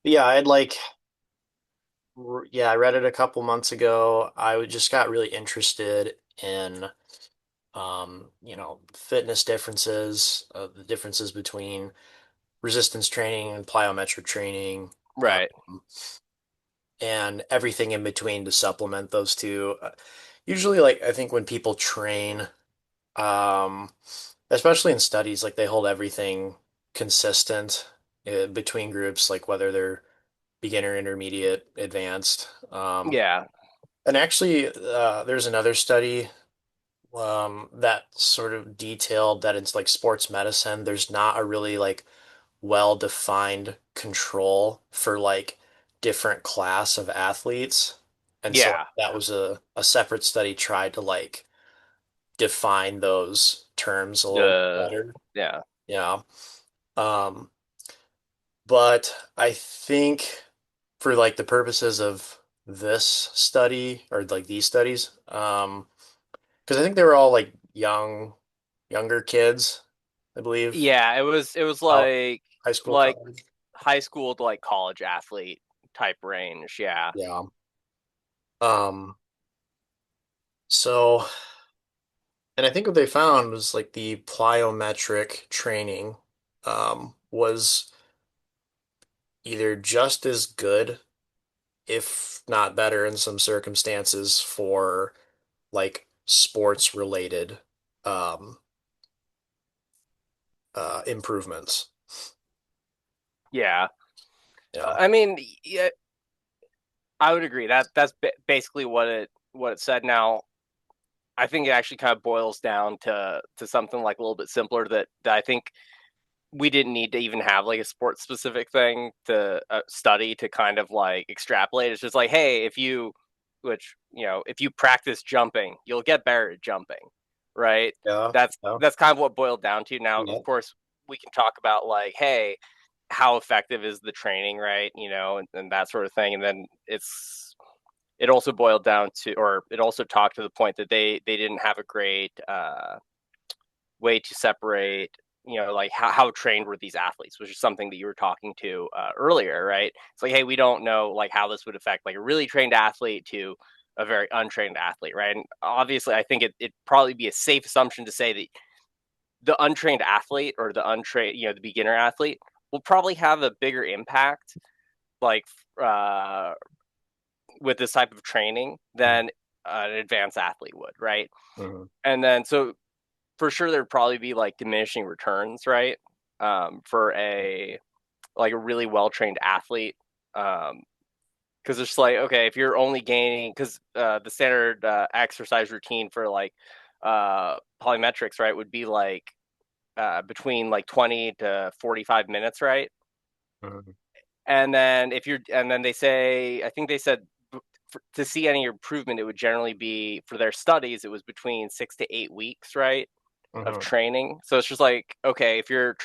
Yeah, I read it a couple months ago. Just got really interested in, fitness differences, the differences between resistance training and plyometric training, Right. and everything in between to supplement those two. Usually, like, I think when people train, um, especially in studies, like they hold everything consistent between groups, like whether they're beginner, intermediate, advanced. Yeah. And actually, there's another study that sort of detailed that it's like sports medicine. There's not a really like well-defined control for like different class of athletes. And so Yeah. that was a separate study tried to like define those terms a little The better. yeah. Yeah. Um, but I think for like the purposes of this study or like these studies, because I think they were all like younger kids, I believe, Yeah, it was about high school, like college. high school to like college athlete type range. Yeah. Yeah. Um, so, and I think what they found was like the plyometric training, was either just as good, if not better in some circumstances for like sports related, um, improvements. Yeah. Yeah. I mean, yeah, I would agree. Basically what it said. Now, I think it actually kind of boils down to something like a little bit simpler that I think we didn't need to even have like a sports specific thing to study to kind of like extrapolate. It's just like, hey, if you practice jumping, you'll get better at jumping, right? Yeah. That's Yeah. that's kind of what boiled down to. Now, of Yeah. course, we can talk about like, hey, how effective is the training, right? And that sort of thing. And then it also boiled down to, or it also talked to the point that they didn't have a great way to separate, like how trained were these athletes, which is something that you were talking to earlier, right? It's like, hey, we don't know like how this would affect like a really trained athlete to a very untrained athlete, right? And obviously, I think it'd probably be a safe assumption to say that the untrained athlete or the beginner athlete will probably have a bigger impact, like uh, with this type of training than an advanced athlete would, right? Mhm. And then so for sure there'd probably be like diminishing returns, right? For a really well trained athlete, because it's like, okay, if you're only gaining, because the standard exercise routine for like polymetrics, right, would be like between like 20 to 45 minutes, right? Mhm. And then they say, I think they said to see any improvement, it would generally be, for their studies, it was between 6 to 8 weeks, right, of Mhm. training. So it's just like, okay, if you're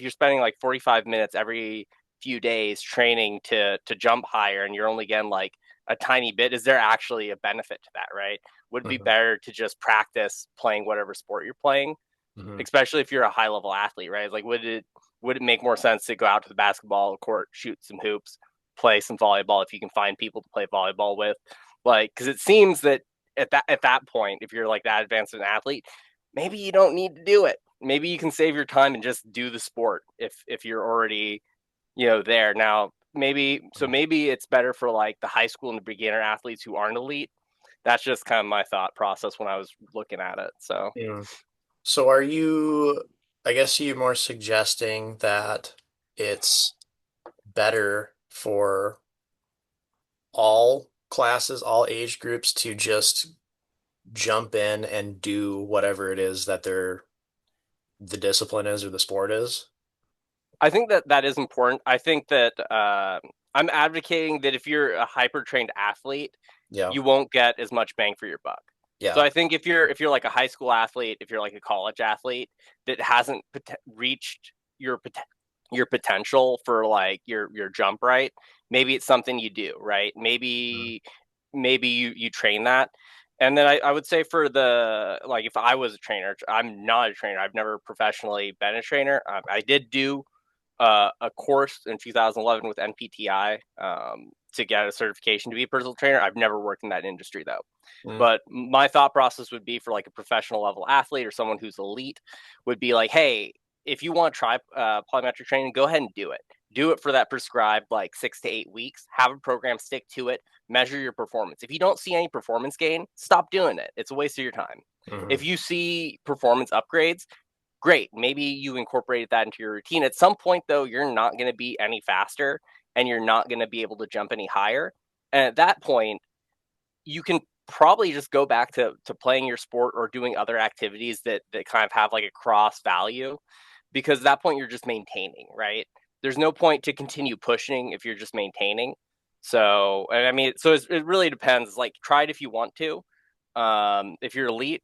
spending like 45 minutes every few days training to jump higher and you're only getting like a tiny bit, is there actually a benefit to that, right? Would it be Mhm. better to just practice playing whatever sport you're playing, Mhm. especially if you're a high level athlete, right? Like, would it make more sense to go out to the basketball court, shoot some hoops, play some volleyball if you can find people to play volleyball with? Like, because it seems that at that point, if you're like that advanced an athlete, maybe you don't need to do it. Maybe you can save your time and just do the sport if you're already there. Now, maybe it's better for like the high school and the beginner athletes who aren't elite. That's just kind of my thought process when I was looking at it. So Yeah. So are you, I guess you more suggesting that it's better for all classes, all age groups to just jump in and do whatever it is that the discipline is or the sport is? I think that is important. I think that I'm advocating that if you're a hyper trained athlete, Yeah. you won't get as much bang for your buck. So Yeah. I think if you're like a high school athlete, if you're like a college athlete that hasn't reached your potential for like your jump, right, maybe it's something you do, right? Mhm. Maybe you train that. And then I would say for the, like, if I was a trainer, I'm not a trainer. I've never professionally been a trainer. I did do a course in 2011 with NPTI to get a certification to be a personal trainer. I've never worked in that industry though. Mm, But my thought process would be for like a professional level athlete or someone who's elite would be like, hey, if you want to try plyometric training, go ahead and do it. Do it for that prescribed like 6 to 8 weeks. Have a program, stick to it, measure your performance. If you don't see any performance gain, stop doing it. It's a waste of your time. mhm, If you see performance upgrades, great. Maybe you incorporated that into your routine. At some point, though, you're not going to be any faster and you're not going to be able to jump any higher. And at that point, you can probably just go back to playing your sport or doing other activities that kind of have like a cross value because at that point you're just maintaining, right? There's no point to continue pushing if you're just maintaining. So, and I mean, so it really depends. It's like, try it if you want to, if you're elite,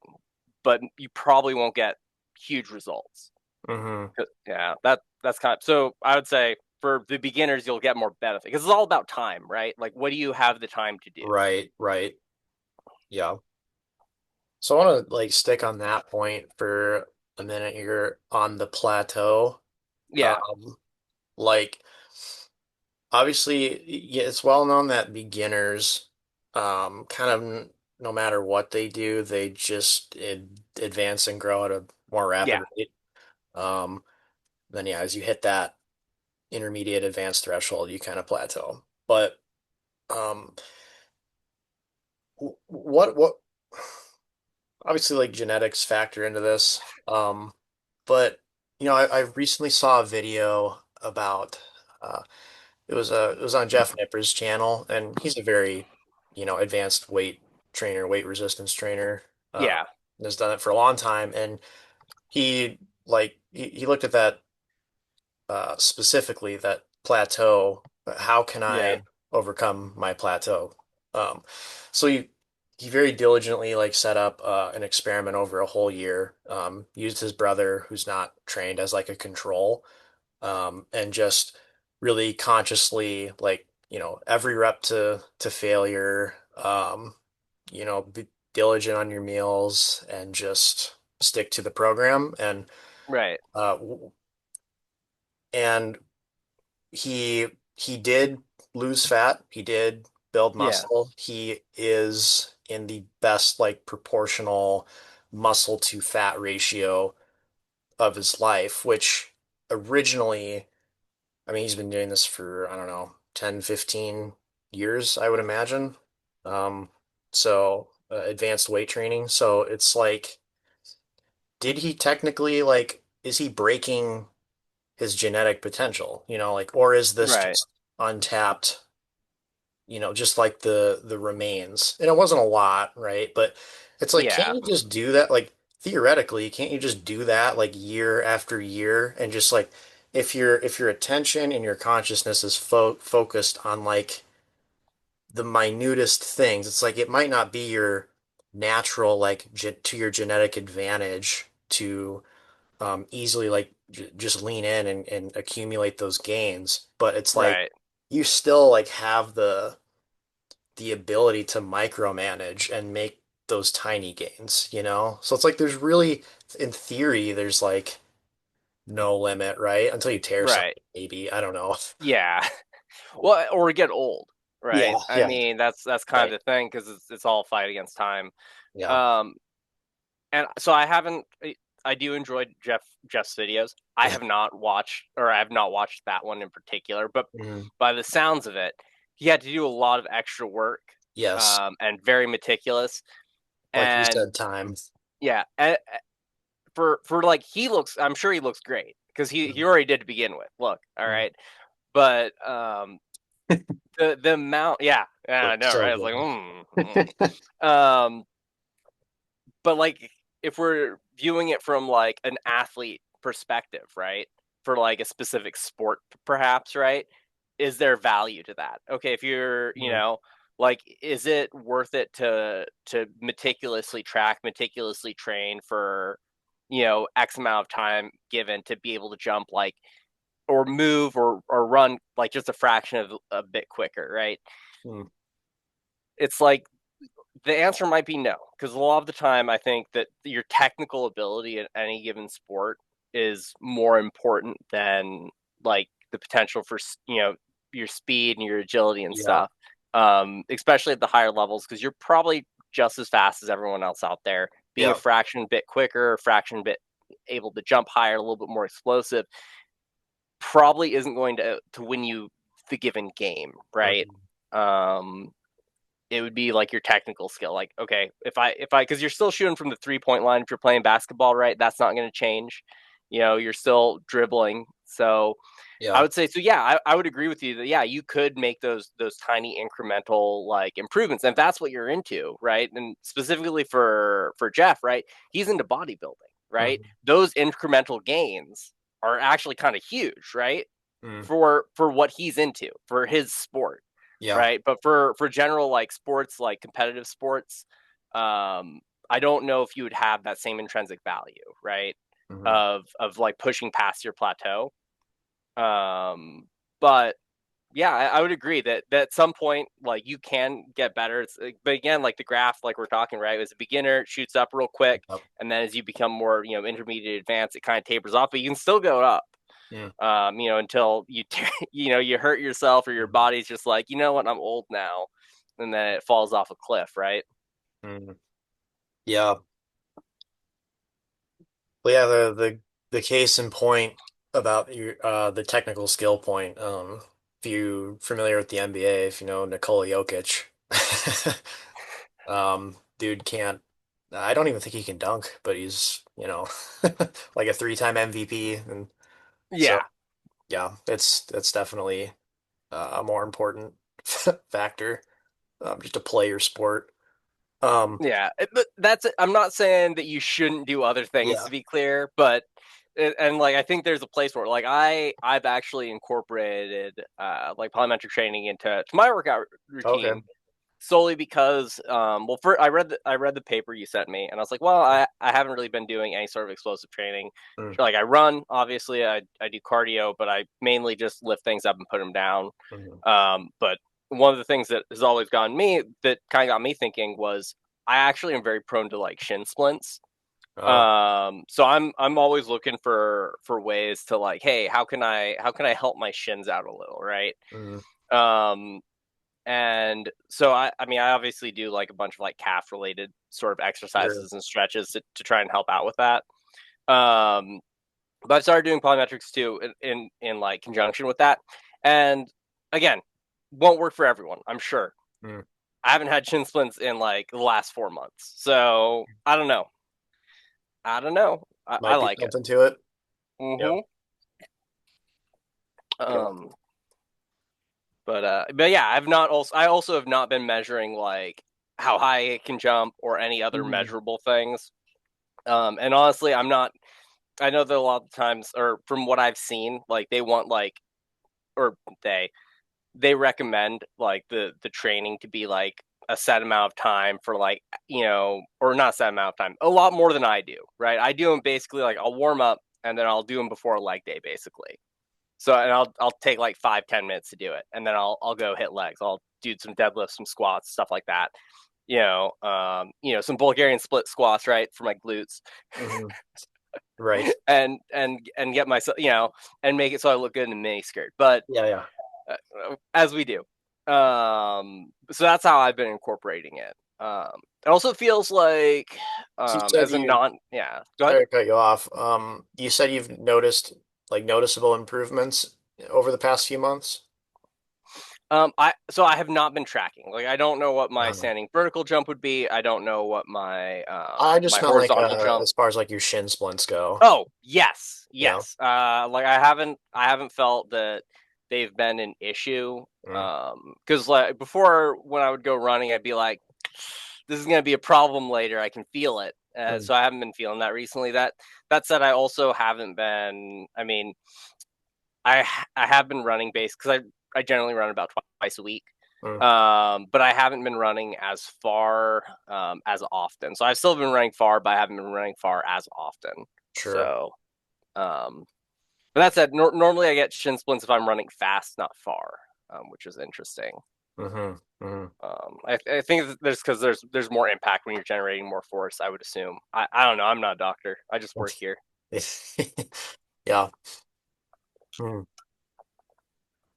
but you probably won't get huge results. mhm. Yeah, that's kind of, so I would say for the beginners, you'll get more benefit because it's all about time, right? Like, what do you have the time to do? Right, right. Yeah. So I want to like stick on that point for a minute here on the plateau. Yeah, Um, like obviously, yeah, it's well known that beginners, kind of no matter what they do, they just advance and grow at a more yeah, rapid rate. Um, then yeah, as you hit that intermediate advanced threshold, you kind of plateau. But um, what obviously like genetics factor into this. But I recently saw a video about it was on Jeff Nipper's channel, and he's a very, advanced weight trainer, weight resistance trainer. yeah, Has done it for a long time, and he looked at that specifically that plateau. How can yeah, I overcome my plateau? Um, so he very diligently like set up an experiment over a whole year. Used his brother, who's not trained, as like a control, and just really consciously like every rep to failure. Be diligent on your meals and just stick to the program right. uh, and he did lose fat. He did build Yeah, muscle. He is in the best like proportional muscle to fat ratio of his life, which originally, I mean, he's been doing this for, I don't know, 10, 15 years, I would imagine. Um, advanced weight training. So it's like, did he technically like, is he breaking his genetic potential, like, or is this right. just untapped, just like the remains? And it wasn't a lot, right? But it's like, can't Yeah, you just do that? Like theoretically, can't you just do that like year after year and just like if your attention and your consciousness is focused on like the minutest things, it's like it might not be your natural like to your genetic advantage to easily like just lean in and accumulate those gains. But it's like right, you still like have the ability to micromanage and make those tiny gains. So it's like there's really, in theory, there's like no limit, right? Until you tear right. something, maybe. I don't know. Yeah. Well, or get old, Yeah, right? I yeah, mean, that's kind right. of the thing because it's all fight against time. Yeah. Um, and so I haven't. I do enjoy Jeff's videos. I Yeah. have not watched, or I have not watched that one in particular. But Mhm. by the sounds of it, he had to do a lot of extra work, Yes. and very meticulous. Like you And said, time. yeah, for like he looks. I'm sure he looks great because he Mhm. already did to begin with. Look, all Mhm. right, but the amount, yeah, yeah, I Looks know, so right? I was like, good. um, but like if we're viewing it from like an athlete perspective, right? For like a specific sport, perhaps, right? Is there value to that? Okay, if you're, Mhm. like, is it worth it to meticulously track, meticulously train for, X amount of time given to be able to jump like or move or run like just a fraction of a bit quicker, right? Mhm. It's like the answer might be no, because a lot of the time I think that your technical ability in any given sport is more important than like the potential for your speed and your agility and Yeah. stuff, especially at the higher levels, because you're probably just as fast as everyone else out there. Being a Yeah. fraction bit quicker, a fraction bit able to jump higher, a little bit more explosive, probably isn't going to win you the given game, right? Mhm. Um, it would be like your technical skill. Like, okay, if I, because you're still shooting from the 3 point line if you're playing basketball, right? That's not going to change. You're still dribbling. So I Yeah. would say, so yeah, I would agree with you that yeah, you could make those tiny incremental like improvements, and if that's what you're into, right? And specifically for Jeff, right? He's into bodybuilding, right? Mhm. Those incremental gains are actually kind of huge, right? Mm. For what he's into, for his sport, Yeah. right? But for general like sports, like competitive sports, um, I don't know if you would have that same intrinsic value, right? Mhm. Of like pushing past your plateau. Um, but yeah, I would agree that at some point, like you can get better. But again, like the graph, like we're talking, right? As a beginner, it shoots up real quick, Yep. and then as you become more, intermediate, advanced, it kind of tapers off. But you can still go up, Mm. until you hurt yourself or your Mhm. body's just like, you know what, I'm old now, and then it falls off a cliff, right? Mhm. Yeah. Well, yeah, the case in point about your the technical skill point, if you familiar with the NBA, if you know Nikola Jokic, dude can't I don't even think he can dunk, but he's, like a three-time MVP. And so Yeah, yeah, it's definitely a more important factor, just to play your sport. Um, yeah. But that's it. I'm not saying that you shouldn't do other things, yeah. to be clear, but and like I think there's a place for it. Like I've actually incorporated like plyometric training into my workout Okay. routine solely because well, first I read the paper you sent me, and I was like, well, I haven't really been doing any sort of explosive training. Mm, Like I run, obviously, I do cardio, but I mainly just lift things up and put them down. mhm. But one of the things that has always gotten me, that kind of got me thinking, was I actually am very prone to like shin splints. Oh. So I'm always looking for ways to like, hey, how can I help my shins out a little, right? Mhm. Um, and so I mean, I obviously do like a bunch of like calf related sort of Sure. exercises and stretches to try and help out with that. Um, but I started doing plyometrics too in like conjunction with that. And again, won't work for everyone, I'm sure. Mm. I haven't had shin splints in like the last 4 months. So I don't know. I don't know. I Might be like it. something to it. Yep. Mm-hmm. Yeah. Um, but yeah, I also have not been measuring like how high it can jump or any other Mm. measurable things. And honestly, I'm not. I know that a lot of times, or from what I've seen, like they want like, or they recommend like the training to be like a set amount of time for like, or not a set amount of time, a lot more than I do, right? I do them basically like I'll warm up and then I'll do them before a leg day, basically. So and I'll take like 5-10 minutes to do it, and then I'll go hit legs. I'll do some deadlifts, some squats, stuff like that. Some Bulgarian split squats, right, for my glutes, Hmm. Right. and get myself, and make it so I look good in a mini skirt. But Yeah, yeah. as we do, so that's how I've been incorporating it. It also feels like, So you said as a you, non, yeah. Go ahead. sorry to cut you off. You said you've noticed like noticeable improvements over the past few months. I have not been tracking. Like, I don't know what my Uh, standing vertical jump would be. I don't know what my I just my meant like horizontal jump. as far as like your shin splints go. Oh, yes, Yeah. yes. Like I haven't felt that they've been an issue. Mm, Because like before, when I would go running, I'd be like, this is gonna be a problem later. I can feel it. mm, So I haven't been feeling that recently. That said, I also haven't been. I mean, I I have been running base because I generally run about twice a week. mm. But I haven't been running as far as often. So I've still been running far, but I haven't been running far as often. Sure. So, um, but that said, normally I get shin splints if I'm running fast, not far, which is interesting. Hmm. Hmm. I think there's because there's more impact when you're generating more force. I would assume. I don't know. I'm not a doctor. I just work here. Yeah. Mm.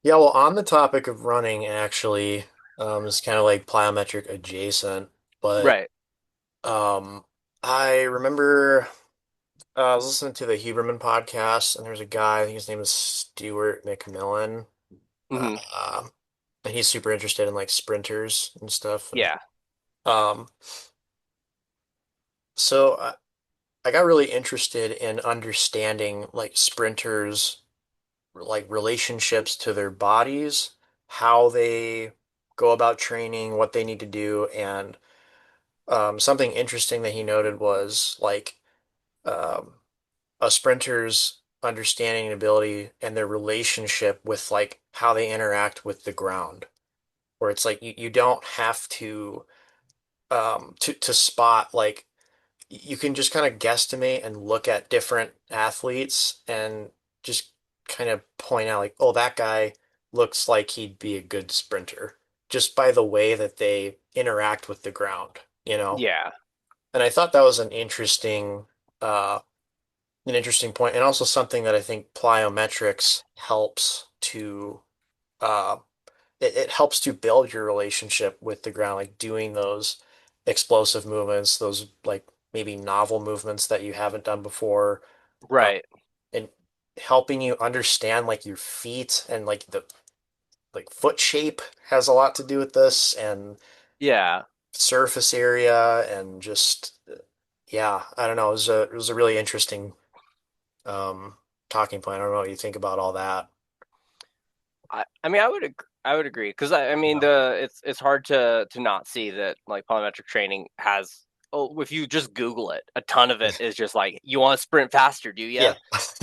Yeah, well, on the topic of running, actually, it's kind of like plyometric adjacent, but Right. um, I remember I was listening to the Huberman podcast, and there's a guy, I think his name is Stuart McMillan, Hmm. uh, and he's super interested in like sprinters and stuff, and Yeah. um, so I got really interested in understanding like sprinters like relationships to their bodies, how they go about training, what they need to do, and something interesting that he noted was like um, a sprinter's understanding and ability and their relationship with like how they interact with the ground, where it's like you don't have to spot like you can just kind of guesstimate and look at different athletes and just kind of point out like, oh, that guy looks like he'd be a good sprinter just by the way that they interact with the ground, you know? Yeah. And I thought that was an interesting point, and also something that I think plyometrics helps to uh it helps to build your relationship with the ground, like doing those explosive movements, those like maybe novel movements that you haven't done before, uh, Right. and helping you understand like your feet and like the like foot shape has a lot to do with this, and Yeah. surface area, and just yeah, I don't know. It was a really interesting um, talking point. I don't know what you think about all that. I mean, I would agree because I mean Yeah. it's hard to not see that like plyometric training has. Oh, if you just Google it, a ton of it is just like you want to sprint faster, do you?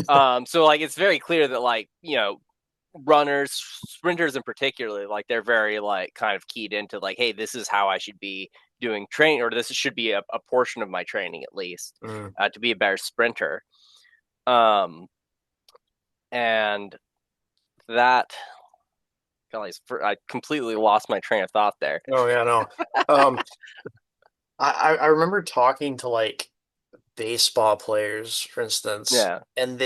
Yeah. So like it's very clear that like runners, sprinters in particular, like they're very like kind of keyed into like, hey, this is how I should be doing training, or this should be a portion of my training at least Mm. to be a better sprinter. Um, and that, guys, I completely lost my train of thought there. Oh yeah, no. Um, I remember talking to like baseball players, for instance, Yeah, and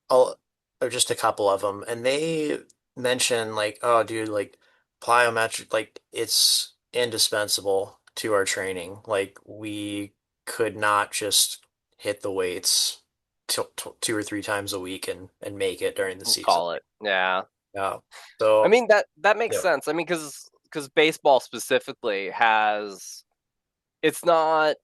I'll, or just a couple of them, and they mention like, oh, dude, like plyometric, like it's indispensable to our training. Like we could not just hit the weights two or three times a week and make it during the we'll season. call it. Yeah, Yeah. I So mean that makes yeah. sense. I mean, because baseball specifically has it's not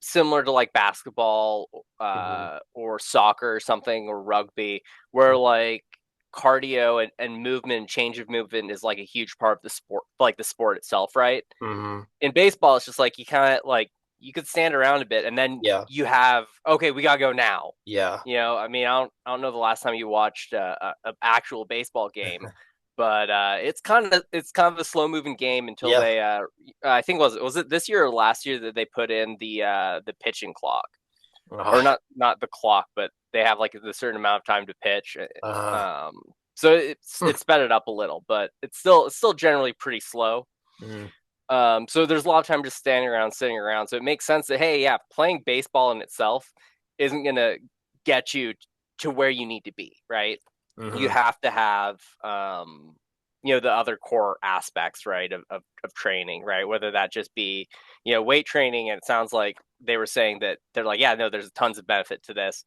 similar to like basketball Mhm. or soccer or something or rugby where like cardio and movement change of movement is like a huge part of the sport like the sport itself, right? Hmm. In baseball it's just like you kind of like you could stand around a bit and then Yeah. you have okay we gotta go now. Yeah. I mean I don't know the last time you watched a actual baseball game, but it's kind of a slow moving game until Yeah. they I think was it this year or last year that they put in the pitching clock, or Ah, not the clock, but they have like a certain amount of time to pitch. uh, So hmm, it's sped it up a little, but it's still generally pretty slow. mm, So there's a lot of time just standing around, sitting around. So it makes sense that hey, yeah, playing baseball in itself isn't gonna get you to where you need to be, right? You hmm. have to have the other core aspects, right, of training, right? Whether that just be weight training, and it sounds like they were saying that they're like, yeah, no, there's tons of benefit to this,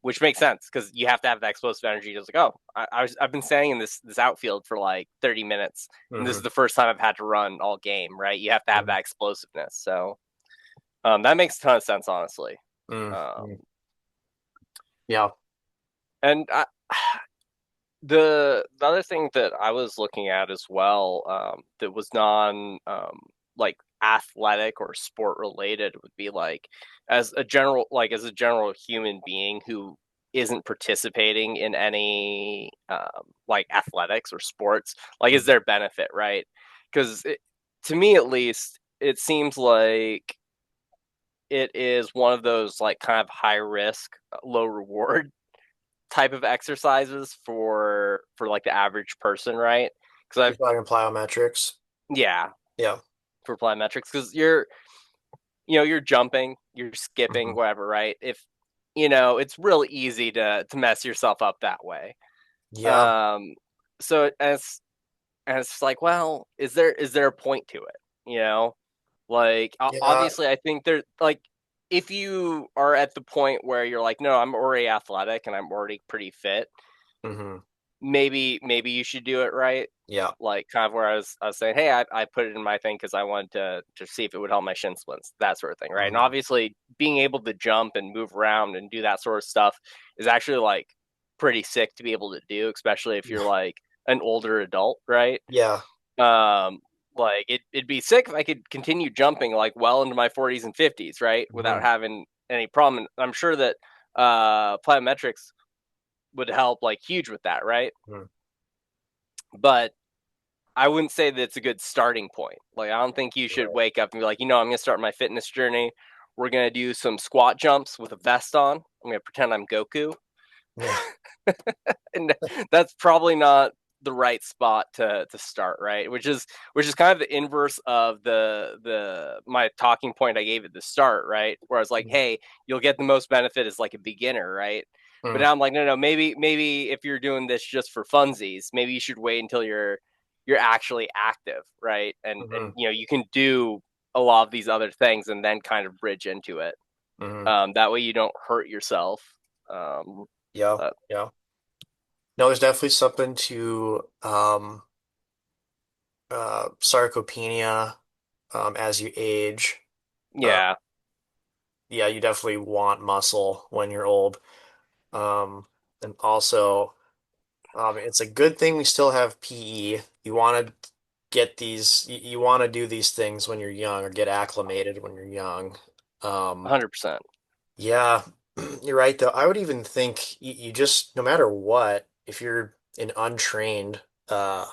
which makes sense because you have to have that explosive energy. Just like, oh, I've been staying in this outfield for like 30 minutes, and this is Hmm. the first time I've had to run all game, right? You have to have Hmm. that explosiveness. So that makes a ton of sense, honestly. Mm, Um, mm. Yeah. and the other thing that I was looking at as well, that was non like athletic or sport related would be like as a general human being who isn't participating in any like athletics or sports, like is Mm. there benefit, right? Because to me at least it seems like it is one of those like kind of high risk low reward type of exercises for like the average person, right? Because You're I've talking plyometrics. yeah, Yeah. for plyometrics, because you're jumping, you're skipping, Hmm. whatever, right? If it's real easy to mess yourself up that way. Yeah. Um, so and it's like, well, is there a point to it? You know, like Yeah. obviously, I think there like if you are at the point where you're like, no, I'm already athletic and I'm already pretty fit, Hmm. maybe you should do it right. Yeah. Like kind of where I was saying, hey, I put it in my thing because I wanted to see if it would help my shin splints, that sort of thing, right? And Hmm. obviously, being able to jump and move around and do that sort of stuff is actually like pretty sick to be able to do, especially if you're Yeah. like an older adult, right? Yeah. Um, like it'd be sick if I could continue jumping like well into my 40s and 50s, right, without Hmm. having any problem. And I'm sure that plyometrics would help like huge with that, right? Hmm. But I wouldn't say that it's a good starting point. Like, I don't think you should Right. wake up and be like, I'm going to start my fitness journey. We're going to do some squat jumps with a vest on. I'm going to pretend I'm Goku. Yeah. And that's probably not the right spot to start, right? Which is kind of the inverse of the my talking point I gave at the start, right? Where I was like, hey, you'll get the most benefit as like a beginner, right? But Hmm. now I'm like, no, maybe if you're doing this just for funsies, maybe you should wait until you're actually active, right? And Hmm. you can do a lot of these other things and then kind of bridge into it. Hmm. That way you don't hurt yourself. Um, Yeah. but Yeah. No, there's definitely something to sarcopenia as you age. Uh, yeah, yeah, you definitely want muscle when you're old. Um, and also, it's a good thing we still have PE. You want to get you want to do these things when you're young or get acclimated when you're young. Um, 100%. yeah, you're right though. I would even think you just, no matter what, if you're an untrained, I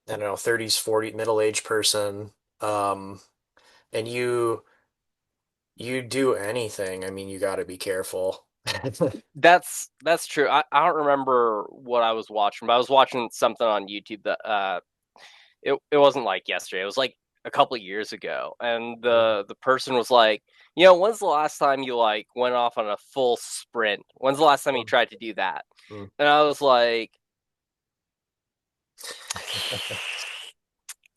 don't know, 30s, 40, middle-aged person, um, and you do anything, I mean, you got to be careful. That's true. I don't remember what I was watching, but I was watching something on YouTube that it wasn't like yesterday. It was like a couple of years ago, and the person was like, when's the last time you like went off on a full sprint? When's the last time you tried to do that? Mhm. And I was like,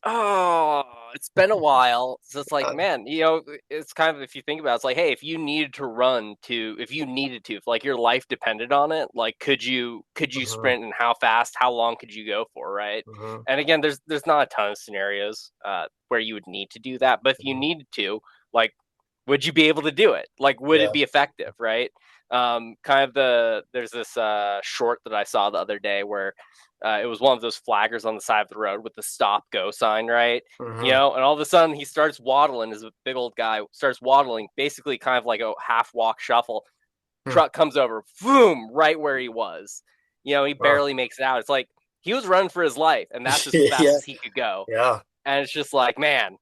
oh, it's been a while. So it's like, Uh, man, it's kind of if you think about it, it's like, hey, if you needed to, if like your life depended on it, like could you mhm, sprint and how fast, how long could you go for, right? mhm, And again, there's not a ton of scenarios where you would need to do that, but if you mhm. needed to, like, would you be able to do it? Like, would it Yeah. be effective, right? Kind of there's this short that I saw the other day where it was one of those flaggers on the side of the road with the stop go sign, right? Hmm. And all of a sudden he starts waddling as a big old guy starts waddling, basically kind of like a half walk shuffle. Hmm. Truck comes over, boom, right where he was. He Huh. barely makes it out. It's like he was running for his life, and that's as fast Yeah. as he could go. Yeah. And it's just like, man,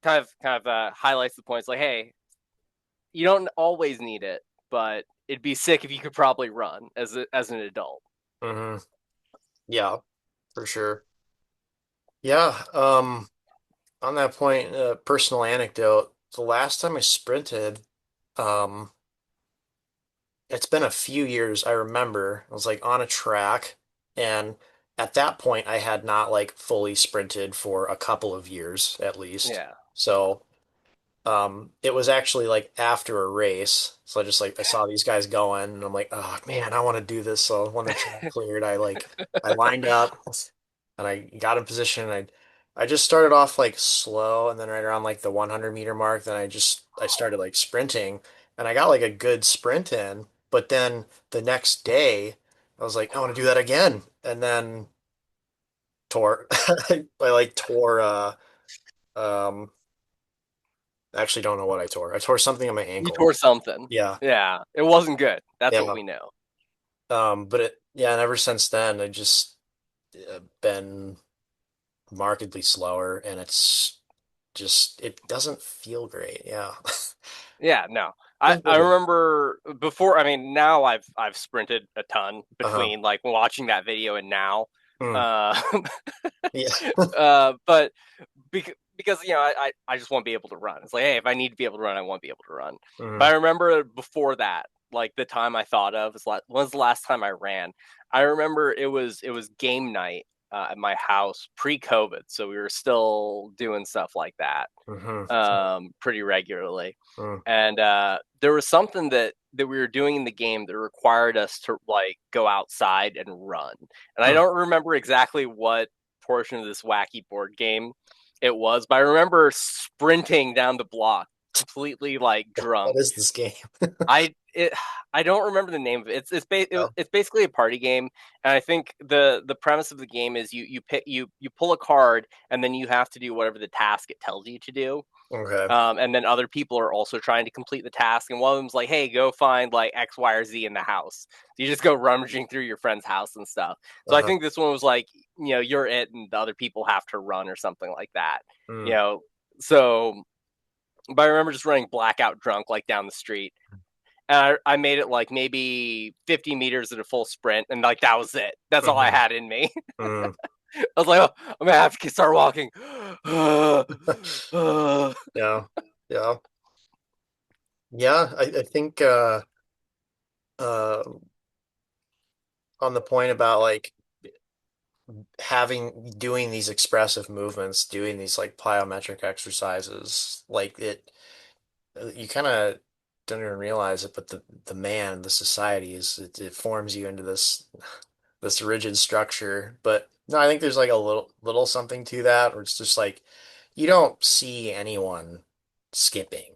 kind of highlights the points. Like, hey, you don't always need it, but it'd be sick if you could probably run as an adult. Hmm. Yeah, for sure. Yeah. On that point, personal anecdote, the last time I sprinted, um, it's been a few years. I remember I was like on a track, and at that point I had not like fully sprinted for a couple of years at least. Yeah. So it was actually like after a race. So I just like I saw these guys going and I'm like, oh man, I want to do this. So when the track cleared, I lined up and I got in position and I just started off like slow and then right around like the 100-meter mark, then I started like sprinting and I got like a good sprint in, but then the next day I was like, I want to do that again. And then tore I like tore um I actually don't know what I tore. I tore something on my You ankle. tore something. Yeah. Yeah. It wasn't good. That's what Yeah. we know. But yeah, and ever since then, I just been markedly slower, and it doesn't feel great. Yeah. Yeah, no. I, Doesn't feel I good. remember before, I mean, now I've sprinted a ton Uh-huh. between like watching that video and now. Mm. Uh Yeah. but because I just won't be able to run. It's like, hey, if I need to be able to run, I won't be able to run. But Hmm. I remember before that, like the time I thought of is like, when's the last time I ran? I remember it was game night at my house pre-COVID, so we were still doing stuff like that Hmm. pretty regularly. Mm. And there was something that we were doing in the game that required us to like go outside and run. And I Hmm. don't remember exactly what portion of this wacky board game it was, but I remember sprinting down the block completely like What drunk. is this game? I it I don't remember the name of it. Yeah. It's basically a party game, and I think the premise of the game is you pull a card, and then you have to do whatever the task it tells you to do. Okay. And then other people are also trying to complete the task, and one of them's like, "Hey, go find like X, Y, or Z in the house." So you just go rummaging through your friend's house and stuff. So I Uh-huh. think this one was like, you're it, and the other people have to run or something like that. You Mm. know, so but I remember just running blackout drunk like down the street, and I made it like maybe 50 meters at a full sprint, and like that was it. That's all I Hmm. had in me. Mm. I was like, oh, I'm gonna have to start walking. Yeah. Yeah. Yeah. I think uh on the point about like doing these expressive movements, doing these like plyometric exercises, like you kind of don't even realize it, but the society it forms you into this rigid structure. But no, I think there's like a little something to that, or it's just like you don't see anyone skipping,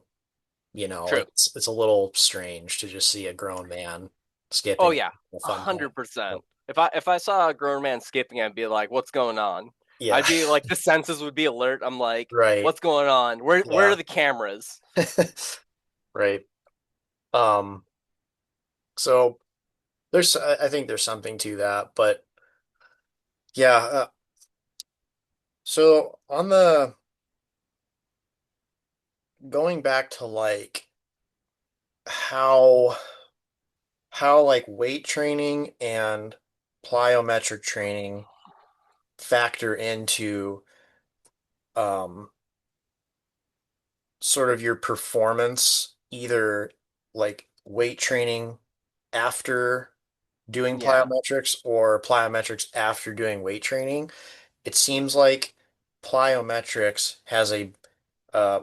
True. like it's a little strange to just see a grown man Oh skipping yeah, a fun thing. 100%. But If I saw a grown man skipping, I'd be like, "What's going on?" yeah, I'd be like, the senses would be alert. I'm like, right. "What's going on? Where Yeah. are the cameras?" Right. Um, so I think there's something to that, but yeah, so on the going back to like how like weight training and plyometric training factor into um sort of your performance, either like weight training after doing Yeah, plyometrics or plyometrics after doing weight training. It seems like plyometrics has a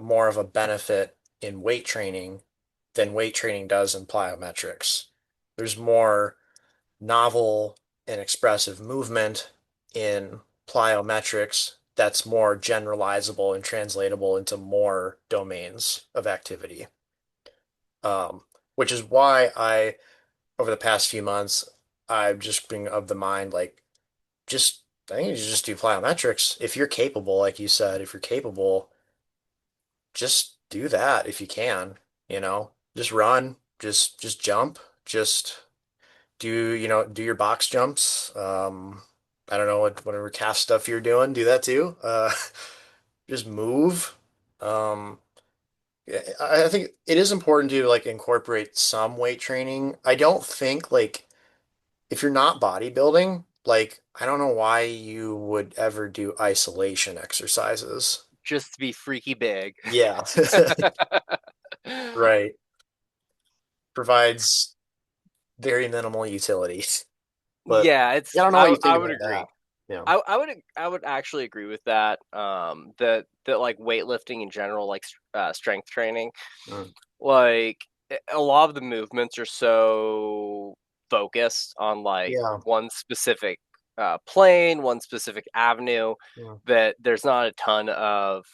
more of a benefit in weight training than weight training does in plyometrics. There's more novel and expressive movement in plyometrics that's more generalizable and translatable into more domains of activity. Um, which is why over the past few months, I've just been of the mind, like, just, I think you should just do plyometrics. If you're capable, like you said, if you're capable, just do that if you can, just run, just jump, just do your box jumps. I don't know whatever calf stuff you're doing, do that too. Just move. Um, yeah, I think it is important to like incorporate some weight training. I don't think like if you're not bodybuilding, like I don't know why you would ever do isolation exercises. just to be freaky big. Yeah. Right. Provides very minimal utility. But Yeah, yeah, I don't know what you think I would about that. agree. Yeah. I would actually agree with that. That like weightlifting in general, like strength training, Mm. like a lot of the movements are so focused on like Yeah. one specific plane, one specific avenue, Yeah. that there's not a ton of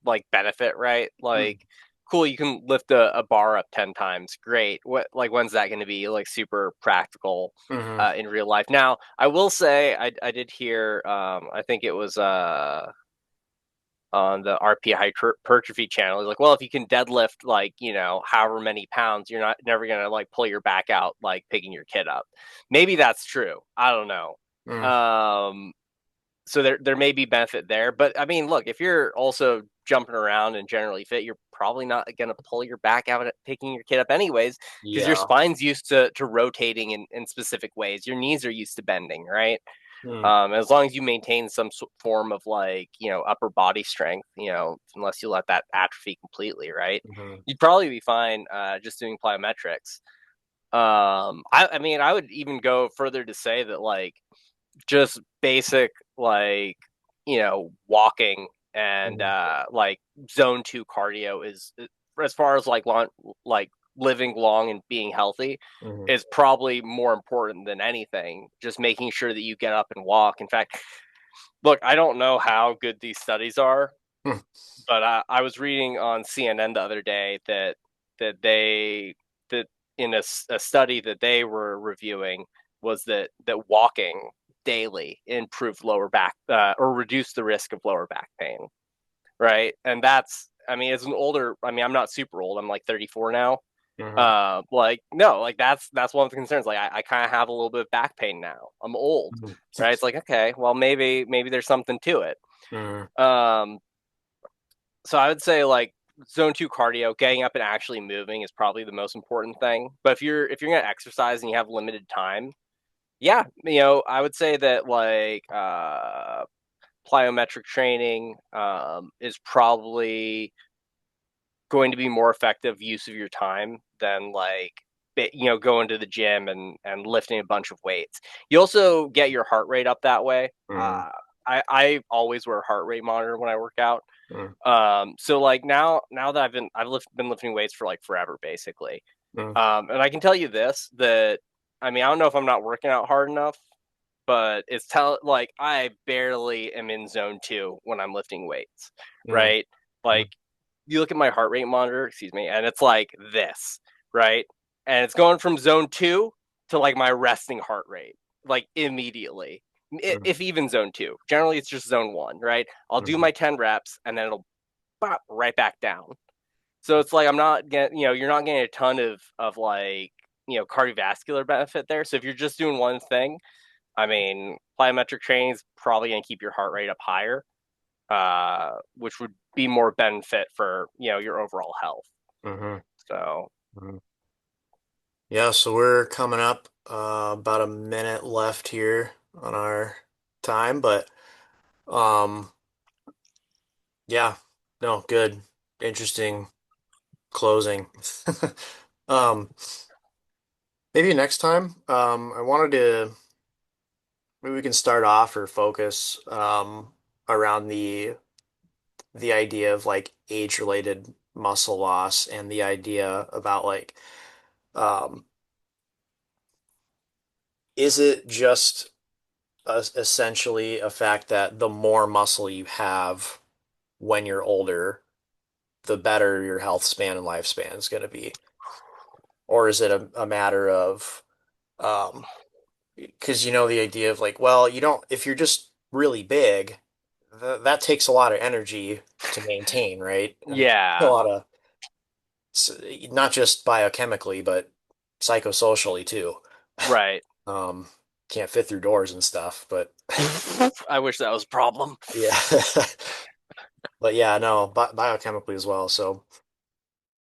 like benefit, right? Mm. Like, cool, you can lift a bar up 10 times. Great. What, like, when's that going to be like super practical Hmm. in real life? Now, I will say, I did hear, I think it was on the RP hypertrophy channel. It's like, well, if you can deadlift like, however many pounds, you're not never going to like pull your back out like picking your kid up. Maybe that's true. I don't know. Mm. Um, so there may be benefit there, but I mean, look, if you're also jumping around and generally fit, you're probably not going to pull your back out at picking your kid up anyways, because your Yeah. spine's used to rotating in specific ways. Your knees are used to bending, right? Mm, As long as you maintain some form of like, upper body strength, unless you let that atrophy completely, right? mhm, You'd probably be fine just doing plyometrics. I mean, I would even go further to say that like just basic like walking and mhm, like zone 2 cardio is as far as like like living long and being healthy mhm. is probably more important than anything, just making sure that you get up and walk. In fact, look, I don't know how good these studies are, Hmm, but I was reading on CNN the other day that in a study that they were reviewing was that walking daily improved lower back or reduced the risk of lower back pain, right? And that's, I mean, as an older, I mean, I'm not super old. I'm like 34 now. mhm, Like no, like that's one of the concerns. Like I kind of have a little bit of back pain now. I'm old, mhm, right? It's like okay, well maybe there's something to it. mhm, Um, so I would say like zone 2 cardio, getting up and actually moving is probably the most important thing. But if you're gonna exercise and you have limited time, yeah, I would say that like plyometric training is probably going to be more effective use of your time than like going to the gym and lifting a bunch of weights. You also get your heart rate up that way. mhm, I always wear a heart rate monitor when I work out. mhm, So like now that been lifting weights for like forever basically. mhm, And I can tell you this, that I mean I don't know if I'm not working out hard enough, but like I barely am in zone 2 when I'm lifting weights, mhm, right? Like you look at my heart rate monitor, excuse me, and it's like this, right? And it's going from zone 2 to like my resting heart rate, like immediately, mhm, if even zone 2. Generally, it's just zone 1, right? I'll do mhm, my 10 reps and then it'll pop right back down. So it's like I'm not getting, you're not getting a ton of like, cardiovascular benefit there. So if you're just doing one thing, I mean, plyometric training is probably going to keep your heart rate up higher, which would be more benefit for your overall health. mhm, So mhm. Yeah, so we're coming up about a minute left here on our time, but um yeah, no, good. Interesting closing. Um maybe next time I wanted to maybe we can start off or focus around the idea of like age-related muscle loss and the idea about like um is it just essentially a fact that the more muscle you have when you're older, the better your health span and lifespan is going to be? Or is it a matter of, because you know the idea of like, well, you don't, if you're just really big, that takes a lot of energy to maintain, right? And a yeah, lot of, not just biochemically, but psychosocially too. right. Um, can't fit through doors and stuff, but I wish that was a problem. yeah. But yeah, no, biochemically as well. So.